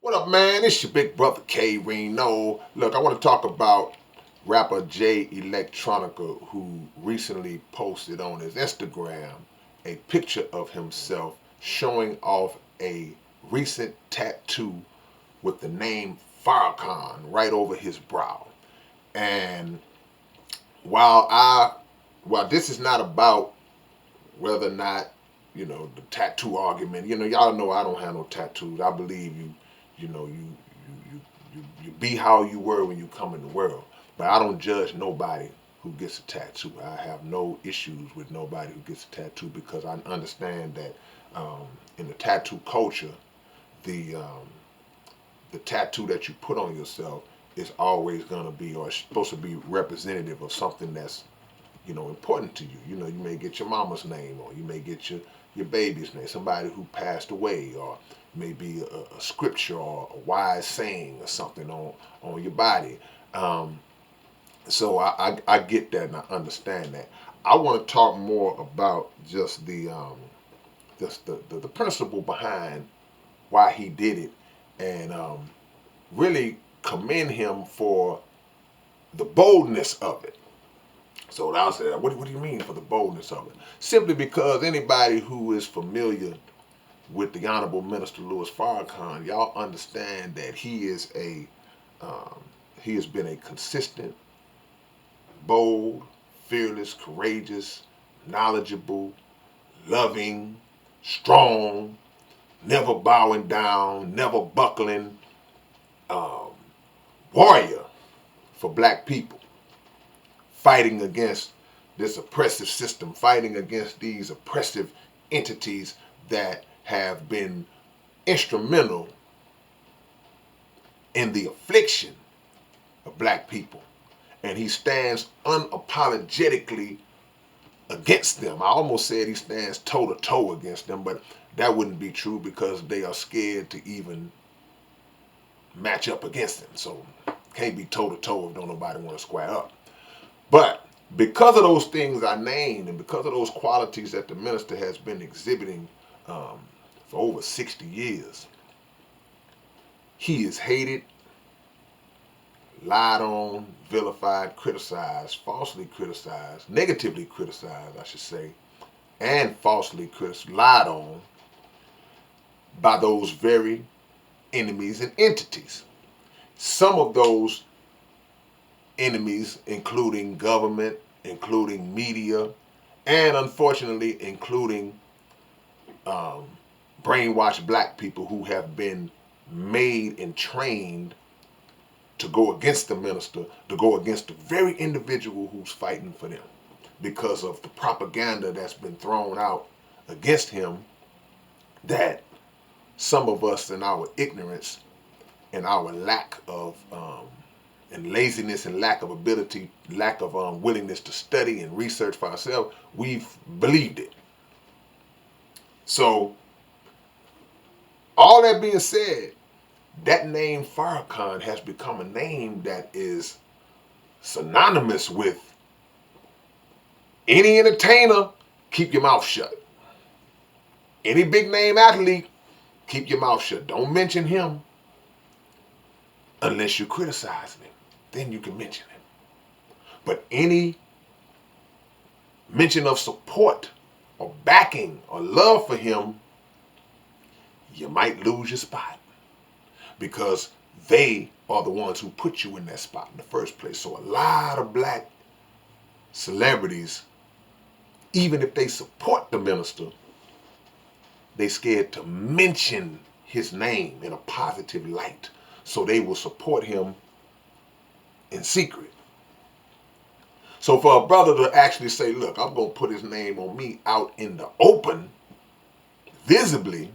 What up, man? It's your big brother K-Rino. Look, I want to talk about rapper J Electronica, who recently posted on his Instagram a picture of himself showing off a recent tattoo with the name Farrakhan right over his brow. And while I while this is not about whether or not, the tattoo argument, y'all know I don't have no tattoos. I believe you be how you were when you come in the world. But I don't judge nobody who gets a tattoo. I have no issues with nobody who gets a tattoo because I understand that in the tattoo culture, the um, the tattoo that you put on yourself is always going to be or supposed to be representative of something that's important to you. You may get your mama's name, or you may get your baby's name, somebody who passed away, or maybe a scripture or a wise saying or something on your body. Um, so I get that and I understand that. I want to talk more about just the principle behind why he did it, and really commend him for the boldness of it. So I said, what do you mean for the boldness of it? Simply because anybody who is familiar with the Honorable Minister Louis Farrakhan, y'all understand that um, he has been a consistent, bold, fearless, courageous, knowledgeable, loving, strong, never bowing down, never buckling um, warrior for black people, fighting against this oppressive system, fighting against these oppressive entities that have been instrumental in the affliction of black people. And he stands unapologetically against them. I almost said he stands toe to toe against them, but that wouldn't be true because they are scared to even match up against him. So can't be toe to toe if don't nobody want to square up. But because of those things I named, and because of those qualities that the minister has been exhibiting um, for over 60 years, he is hated, lied on, vilified, criticized, falsely criticized, negatively criticized, I should say, and falsely lied on by those very enemies and entities. Some of those enemies, including government, including media, and unfortunately, including um, brainwashed black people who have been made and trained to go against the minister, to go against the very individual who's fighting for them because of the propaganda that's been thrown out against him, that some of us in our ignorance and our lack of and laziness and lack of ability, lack of willingness to study and research for ourselves, we've believed it. So, all that being said, that name Farrakhan has become a name that is synonymous with any entertainer. Keep your mouth shut. Any big name athlete, keep your mouth shut. Don't mention him unless you're criticizing him. Then you can mention him. But any mention of support or backing or love for him, you might lose your spot because they are the ones who put you in that spot in the first place. So a lot of black celebrities, even if they support the minister, they scared to mention his name in a positive light. So they will support him in secret. So for a brother to actually say, look, I'm going to put his name on me out in the open, visibly,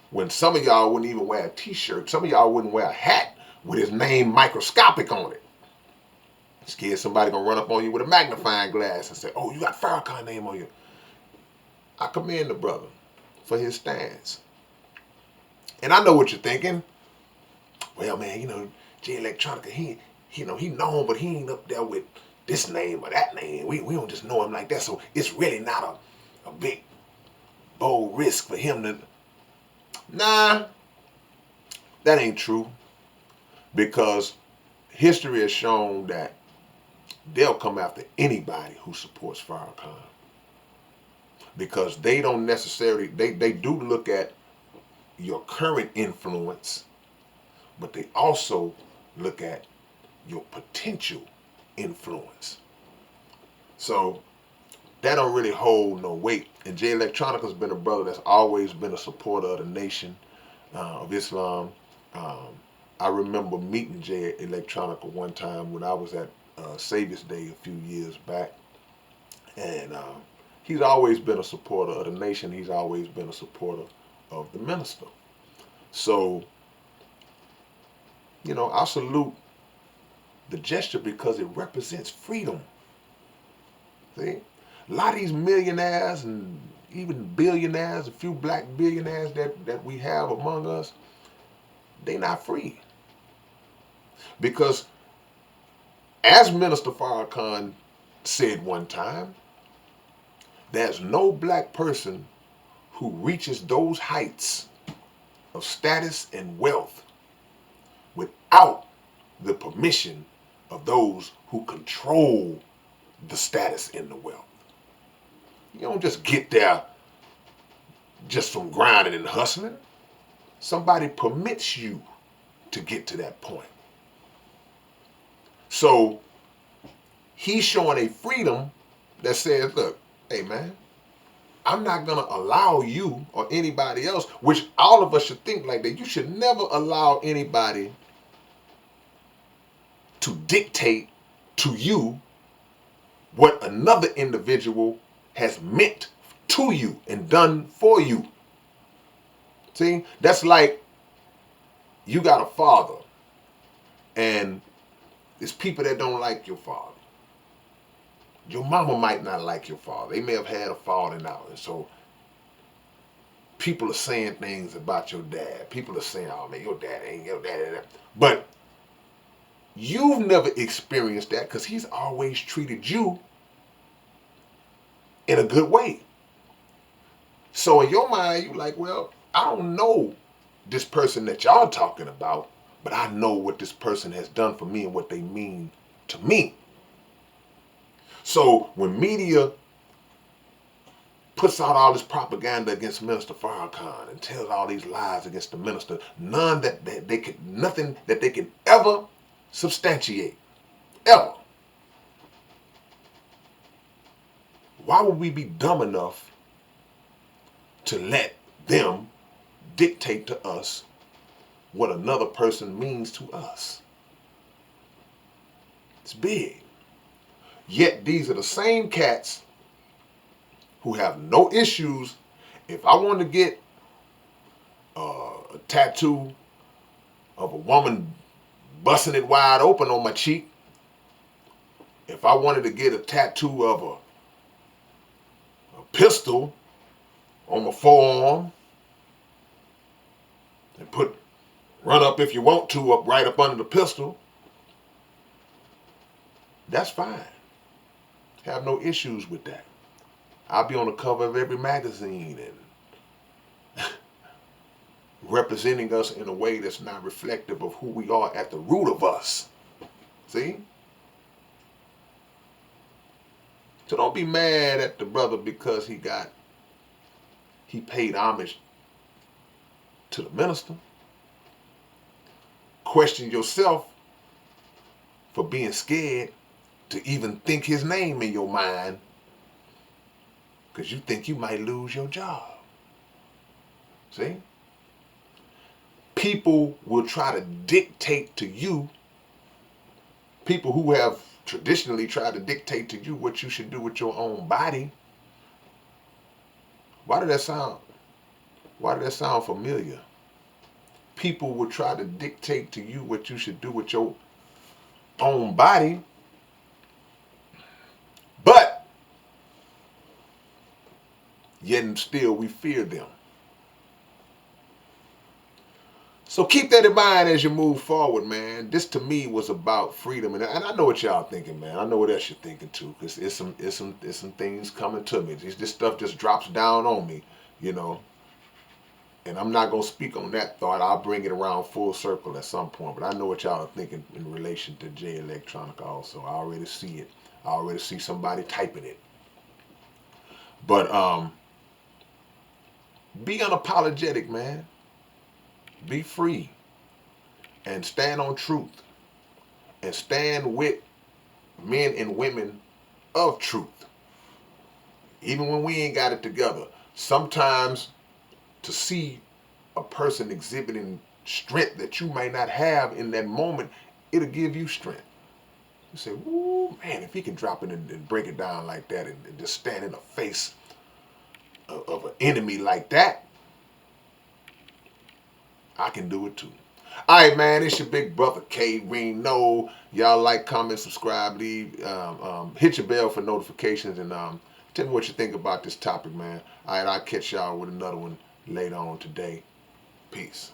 when some of y'all wouldn't even wear a t-shirt, some of y'all wouldn't wear a hat with his name microscopic on it. Scared somebody going to run up on you with a magnifying glass and say, oh, you got Farrakhan name on you. I commend the brother for his stance. And I know what you're thinking. Well, man, J Electronica, he known, but he ain't up there with this name or that name. We don't just know him like that, so it's really not a big, bold risk for him to. Nah, That ain't true, because history has shown that they'll come after anybody who supports Farrakhan, because they don't necessarily, they do look at your current influence, but they also look at your potential influence. So that don't really hold no weight. And Jay Electronica's been a brother that's always been a supporter of the Nation of Islam. Um, I remember meeting Jay Electronica one time when I was at Savior's Day a few years back, and he's always been a supporter of the Nation. He's always been a supporter of the minister. So, you know, I salute the gesture because it represents freedom. See? A lot of these millionaires and even billionaires, a few black billionaires that we have among us, they not free. Because as Minister Farrakhan said one time, there's no black person who reaches those heights of status and wealth without the permission of those who control the status and the wealth. You don't just get there just from grinding and hustling. Somebody permits you to get to that point. So he's showing a freedom that says, look, hey man, I'm not going to allow you or anybody else, which all of us should think like that. You should never allow anybody to dictate to you what another individual has meant to you and done for you. See, that's like you got a father and there's people that don't like your father. Your mama might not like your father. They may have had a falling out. And so people are saying things about your dad. People are saying, oh man, your dad ain't your dad. But you've never experienced that because he's always treated you in a good way. So in your mind, you're like, well, I don't know this person that y'all talking about, but I know what this person has done for me and what they mean to me. So when media puts out all this propaganda against Minister Farrakhan and tells all these lies against the minister, nothing that they can ever substantiate, ever. Why would we be dumb enough to let them dictate to us what another person means to us? It's big. Yet these are the same cats who have no issues. If I want to get a tattoo of a woman busting it wide open on my cheek, if I wanted to get a tattoo of a pistol on my forearm and put "run up if you want to" up right up under the pistol, that's fine. Have no issues with that. I'll be on the cover of every magazine and representing us in a way that's not reflective of who we are at the root of us. See? So don't be mad at the brother because he paid homage to the minister. Question yourself for being scared to even think his name in your mind because you think you might lose your job. See? People will try to dictate to you, people who have traditionally tried to dictate to you what you should do with your own body. Why did that sound familiar? People will try to dictate to you what you should do with your own body, but yet and still we fear them. So keep that in mind as you move forward, man. This to me was about freedom, and I know what y'all thinking, man. I know what else you're thinking too, because it's some things coming to me. This stuff just drops down on me, you know. And I'm not going to speak on that thought. I'll bring it around full circle at some point. But I know what y'all are thinking in relation to J Electronica also. I already see it. I already see somebody typing it. But be unapologetic, man. Be free. And stand on truth. And stand with men and women of truth. Even when we ain't got it together. Sometimes to see a person exhibiting strength that you might not have in that moment, it'll give you strength. You say, "Woo, man, if he can drop it and break it down like that and just stand in the face of an enemy like that, I can do it too." All right, man, it's your big brother K-Rino. Y'all like, comment, subscribe, leave, hit your bell for notifications, and tell me what you think about this topic, man. All right, I'll catch y'all with another one later on today. Peace.